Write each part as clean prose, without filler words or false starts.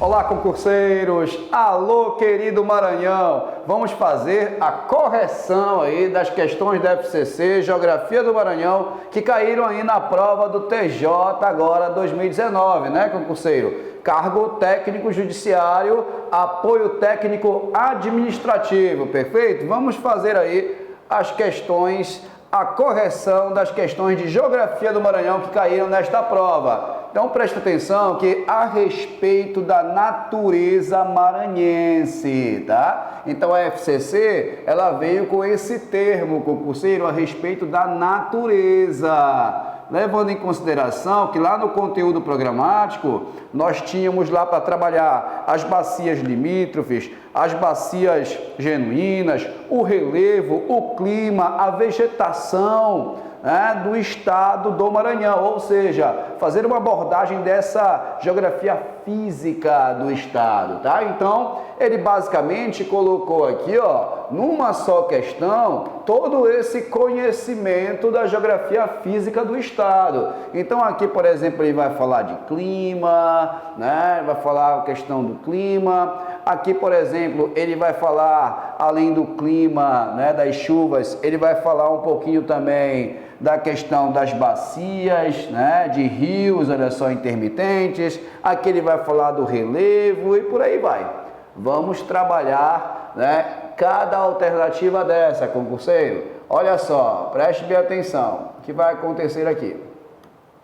Olá, concurseiros! Alô, querido Maranhão! Vamos fazer a correção aí das questões da FCC, Geografia do Maranhão, que caíram aí na prova do TJ agora 2019, né, concurseiro? Cargo técnico judiciário, apoio técnico administrativo, perfeito? Vamos fazer aí as questões, a correção das questões de Geografia do Maranhão que caíram nesta prova. Então presta atenção que a respeito da natureza maranhense, tá? Então a FCC, ela veio com esse termo, concurseiro, a respeito da natureza. Levando em consideração que lá no conteúdo programático, nós tínhamos lá para trabalhar as bacias limítrofes, as bacias genuínas, o relevo, o clima, a vegetação, né, do estado do Maranhão, ou seja, fazer uma abordagem dessa geografia física do estado, tá? Então, ele basicamente colocou aqui, ó, numa só questão, todo esse conhecimento da geografia física do estado. Então, aqui, por exemplo, ele vai falar de clima, né? Vai falar a questão do clima. Aqui, por exemplo, ele vai falar, além do clima, né, das chuvas, ele vai falar um pouquinho também da questão das bacias, né, de rios, olha só, intermitentes. Aqui ele vai falar do relevo e por aí vai. Vamos trabalhar, né, cada alternativa dessa, concurseiro. Olha só, preste bem atenção, o que vai acontecer aqui.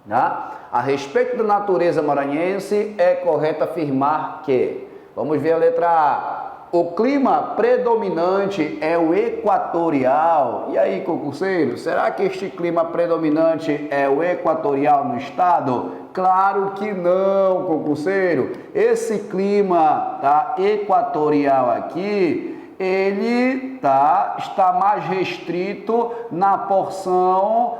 Tá? A respeito da natureza maranhense, é correto afirmar que, vamos ver a letra A, o clima predominante é o equatorial. E aí, concurseiro, será que este clima predominante é o equatorial no estado? Claro que não, concurseiro. Esse clima, tá, equatorial aqui, ele está mais restrito na porção,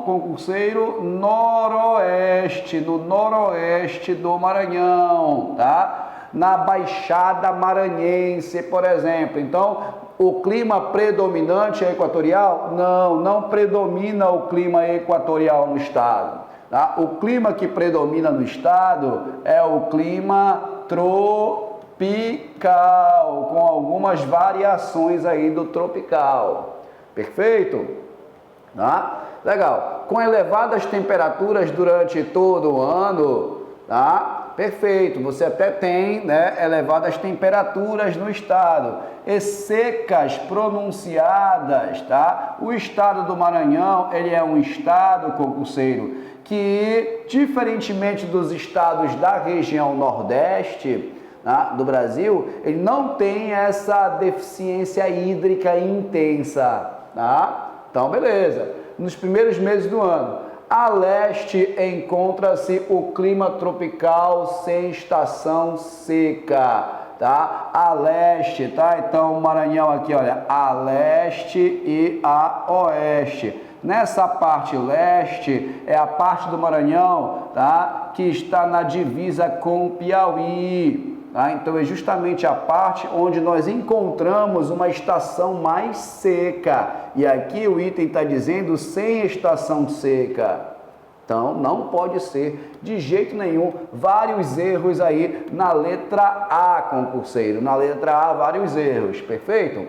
concurseiro, noroeste, no noroeste do Maranhão, tá? Na Baixada Maranhense, por exemplo. Então, o clima predominante é equatorial? Não, não predomina o clima equatorial no estado. Tá? O clima que predomina no estado é o clima tropical, com algumas variações aí do tropical. Perfeito? Tá? Legal. Com elevadas temperaturas durante todo o ano, tá? Perfeito, você até tem, né, elevadas temperaturas no estado e secas pronunciadas, tá? O estado do Maranhão, ele é um estado, concurseiro, que, diferentemente dos estados da região nordeste, tá, do Brasil, ele não tem essa deficiência hídrica intensa, tá? Então, beleza. Nos primeiros meses do ano. A leste encontra-se o clima tropical sem estação seca, tá? A leste, tá? Então, o Maranhão aqui, olha, a leste e a oeste. Nessa parte leste é a parte do Maranhão, tá, que está na divisa com o Piauí. Tá? Então, é justamente a parte onde nós encontramos uma estação mais seca. E aqui o item está dizendo sem estação seca. Então, não pode ser de jeito nenhum. Vários erros aí na letra A, concurseiro. Na letra A, vários erros. Perfeito?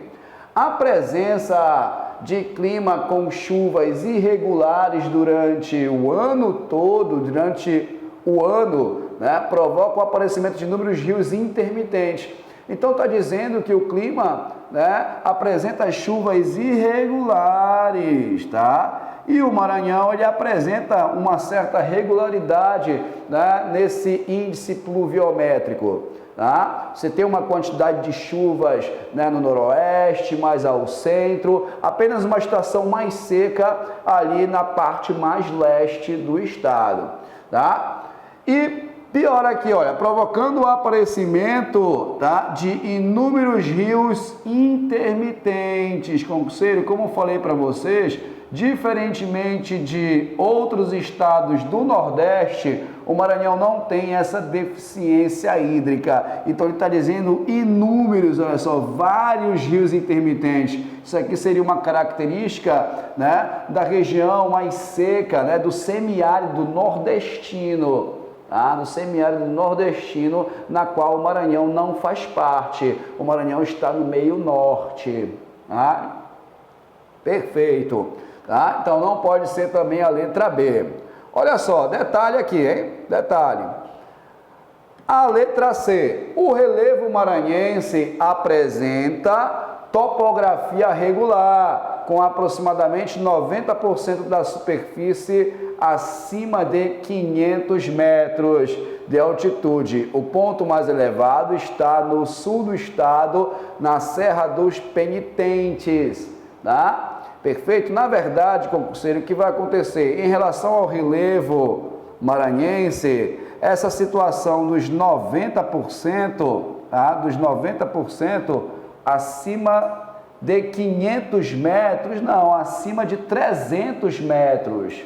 A presença de clima com chuvas irregulares durante o ano todo, durante o ano, né, provoca o aparecimento de inúmeros rios intermitentes. Então está dizendo que o clima, né, apresenta chuvas irregulares, tá? E o Maranhão, ele apresenta uma certa regularidade, né, nesse índice pluviométrico. Tá? Você tem uma quantidade de chuvas, né, no noroeste, mais ao centro, apenas uma estação mais seca ali na parte mais leste do estado. Tá? E pior aqui, olha, provocando o aparecimento, tá, de inúmeros rios intermitentes. Concurseiro, como eu falei para vocês, diferentemente de outros estados do Nordeste, o Maranhão não tem essa deficiência hídrica. Então ele está dizendo inúmeros, olha só, vários rios intermitentes. Isso aqui seria uma característica, né, da região mais seca, né, do semiárido nordestino. tá? No semiárido nordestino, na qual o Maranhão não faz parte. O Maranhão está no meio norte, tá? Perfeito, tá? Então não pode ser também a letra B. Olha só, detalhe aqui, hein? Detalhe. A letra C. O relevo maranhense apresenta topografia regular, com aproximadamente 90% da superfície acima de 500 metros de altitude. O ponto mais elevado está no sul do estado, na Serra dos Penitentes, tá? Perfeito? Na verdade, concurseiro, o que vai acontecer? Em relação ao relevo maranhense, essa situação dos 90%, tá? Dos 90% acima de 500 metros, não, acima de 300 metros.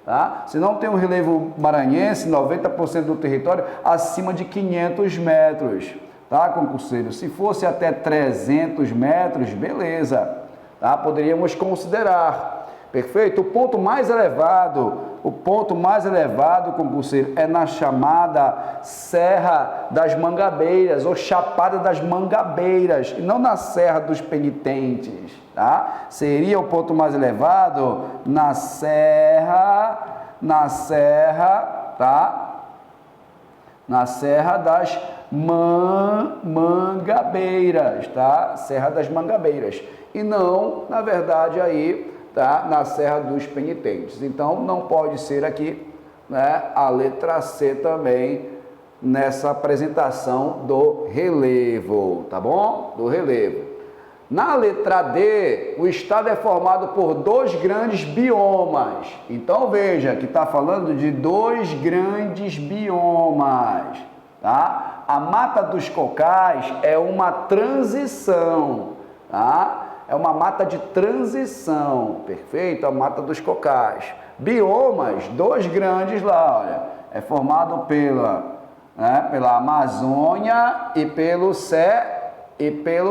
Tá? Se não tem um relevo maranhense, 90% do território, acima de 500 metros. Tá, concurseiro? Se fosse até 300 metros, beleza. Tá? Poderíamos considerar. Perfeito? O ponto mais elevado, concurseiro, é na chamada Serra das Mangabeiras, ou Chapada das Mangabeiras, e não na Serra dos Penitentes, tá? Seria o ponto mais elevado na Serra, tá? Na Serra das Mangabeiras, tá? Serra das Mangabeiras. E não, na verdade, aí, tá? Na Serra dos Penitentes. Então, não pode ser aqui, né? A letra C também nessa apresentação do relevo, tá bom? Do relevo. Na letra D, o estado é formado por dois grandes biomas. Então, veja que está falando de dois grandes biomas, tá? A Mata dos Cocais é uma transição, tá? É uma mata de transição, perfeito? A Mata dos Cocais. Biomas, dois grandes lá, olha, é formado pela Amazônia e pelo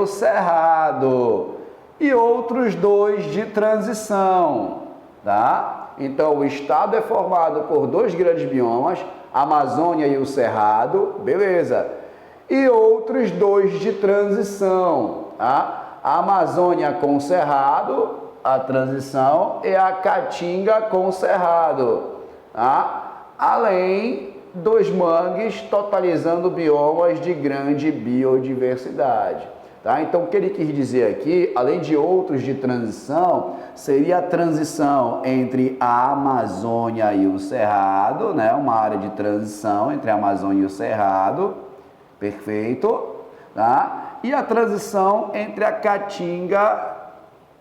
Cerrado. E outros dois de transição, tá? Então, o estado é formado por dois grandes biomas, a Amazônia e o Cerrado, beleza? E outros dois de transição, tá? A Amazônia com o Cerrado, a transição, e a Caatinga com o Cerrado, tá? Além dos mangues, totalizando biomas de grande biodiversidade, tá? Então, o que ele quis dizer aqui, além de outros de transição, seria a transição entre a Amazônia e o Cerrado, né? Uma área de transição entre a Amazônia e o Cerrado, perfeito, tá? E a transição entre a Caatinga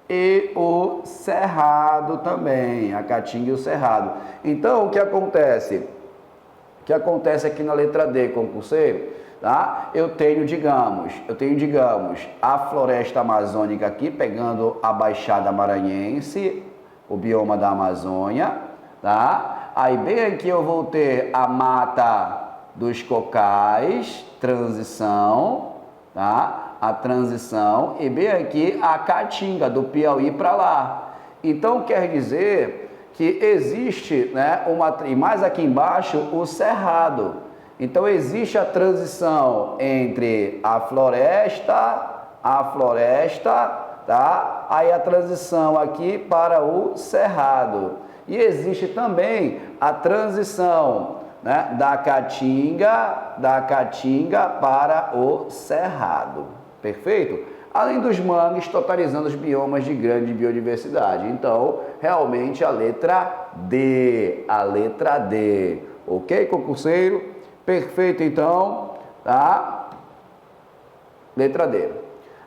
e o Cerrado também, a Caatinga e o Cerrado. Então, o que acontece? O que acontece aqui na letra D, concurseiro? Tá? Eu tenho, digamos, a floresta amazônica aqui, pegando a Baixada Maranhense, o bioma da Amazônia, tá? Aí bem aqui eu vou ter a Mata dos Cocais, transição, tá? A transição, e bem aqui a Caatinga, do Piauí para lá. Então, quer dizer que existe, né, e mais aqui embaixo, o Cerrado. Então, existe a transição entre a floresta, tá? Aí a transição aqui para o Cerrado. E existe também a transição, né, da Caatinga para o Cerrado. Perfeito? Além dos mangues, totalizando os biomas de grande biodiversidade. Então, realmente a letra D. Ok, concurseiro? Perfeito, então, tá? Letra D.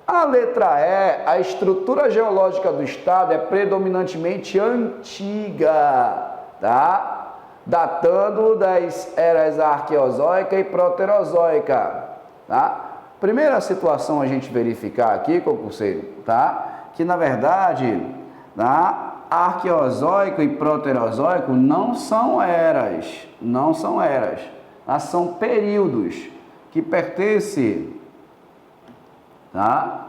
A letra E, a estrutura geológica do estado é predominantemente antiga, tá? Datando das eras arqueozoica e proterozoica, tá? Primeira situação a gente verificar aqui, concurseiro, tá? Que na verdade, tá? Arqueozoico e proterozoico não são eras, tá? São períodos que pertencem, tá?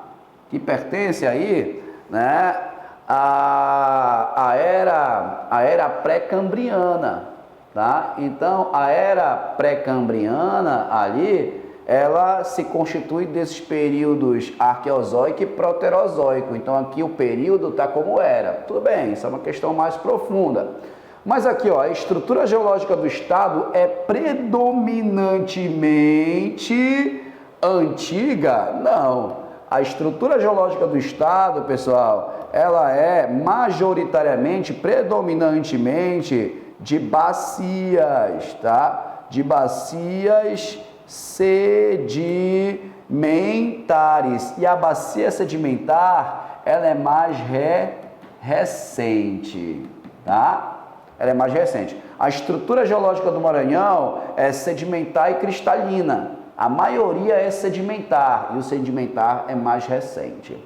Que pertence aí, né? A era pré-cambriana, tá? Então, a era pré-cambriana ali, ela se constitui desses períodos arqueozoico e proterozoico. Então, aqui o período está como era. Tudo bem, isso é uma questão mais profunda. Mas aqui, ó, a estrutura geológica do estado é predominantemente antiga? Não. A estrutura geológica do estado, pessoal, ela é majoritariamente, predominantemente de bacias, tá? De bacias sedimentares. E a bacia sedimentar, ela é mais recente, tá? Ela é mais recente. A estrutura geológica do Maranhão é sedimentar e cristalina. A maioria é sedimentar e o sedimentar é mais recente.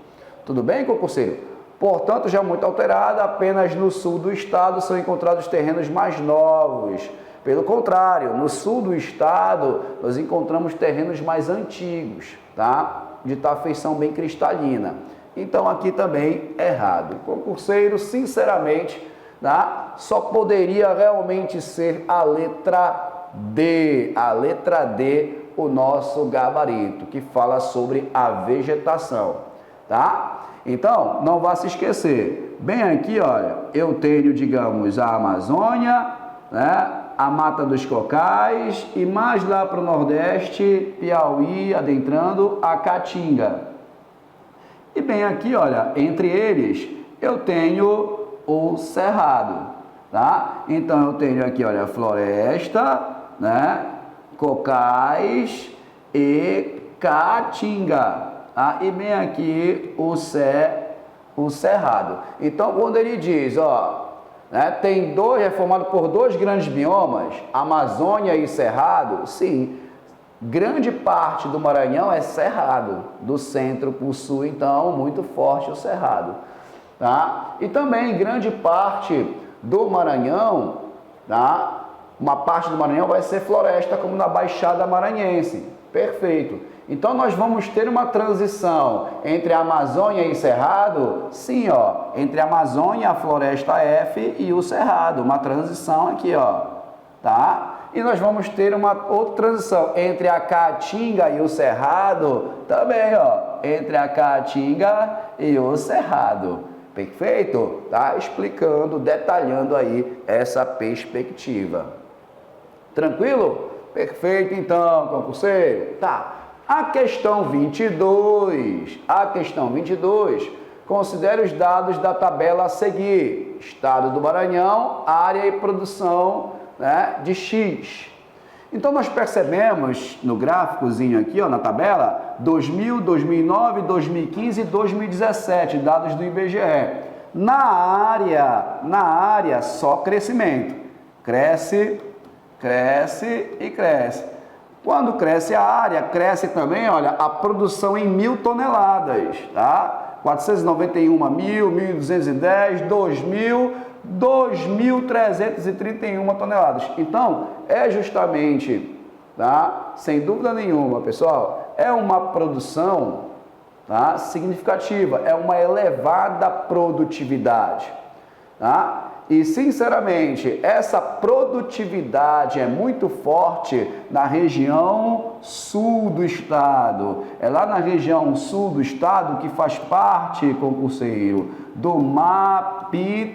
Tudo bem, concurseiro? Portanto, já muito alterada, apenas no sul do estado são encontrados terrenos mais novos. Pelo contrário, no sul do estado nós encontramos terrenos mais antigos, tá? De tal feição bem cristalina. Então aqui também errado. Concurseiro, sinceramente, tá? Só poderia realmente ser a letra D, o nosso gabarito, que fala sobre a vegetação, tá? Então, não vá se esquecer, bem aqui, olha, eu tenho, digamos, a Amazônia, né? A Mata dos Cocais e mais lá para o Nordeste, Piauí, adentrando a Caatinga. E bem aqui, olha, entre eles, eu tenho o Cerrado, tá? Então, eu tenho aqui, olha, floresta, né? Cocais e Caatinga, tá? E bem aqui o Cerrado. Então, quando ele diz, ó, né, tem é formado por dois grandes biomas, Amazônia e Cerrado, sim, grande parte do Maranhão é Cerrado, do centro para o sul, então, muito forte o Cerrado. Tá? E também grande parte do Maranhão, tá? Uma parte do Maranhão vai ser floresta, como na Baixada Maranhense. Perfeito. Então nós vamos ter uma transição entre a Amazônia e Cerrado, sim, ó, entre a Amazônia, a floresta F e o Cerrado, uma transição aqui, ó, tá? E nós vamos ter uma outra transição entre a Caatinga e o Cerrado, também, ó, entre a Caatinga e o Cerrado. Perfeito? Tá explicando, detalhando aí essa perspectiva. Tranquilo? Perfeito, então, concurseiro. Tá. A questão 22. Considere os dados da tabela a seguir. Estado do Maranhão, área e produção, né, de X. Então, nós percebemos no gráficozinho aqui, ó, na tabela, 2000, 2009, 2015 e 2017, dados do IBGE. Na área, só crescimento. Cresce e cresce. Quando cresce a área, cresce também, olha, a produção em 1.000 toneladas, tá? 491.000, 1.210, 2.000, 2.331 toneladas. Então, é justamente, tá? Sem dúvida nenhuma, pessoal, é uma produção, tá? Significativa, é uma elevada produtividade, tá? E, sinceramente, essa produtividade é muito forte na região sul do estado. É lá na região sul do estado que faz parte, concurseiro, do Mapitoba,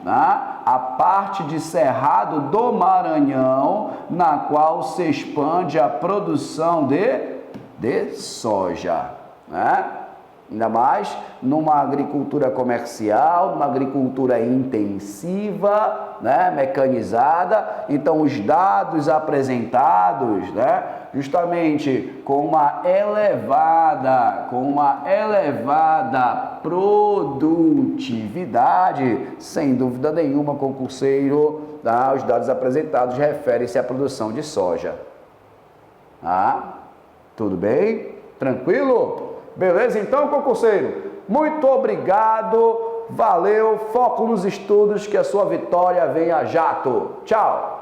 tá? A parte de Cerrado do Maranhão, na qual se expande a produção de soja, né? Ainda mais numa agricultura comercial, numa agricultura intensiva, né, mecanizada. Então, os dados apresentados, né, justamente com uma elevada produtividade, sem dúvida nenhuma, concurseiro, tá, os dados apresentados referem-se à produção de soja. Tá? Tudo bem? Tranquilo? Beleza, então, concurseiro? Muito obrigado, valeu, foco nos estudos, que a sua vitória venha jato. Tchau!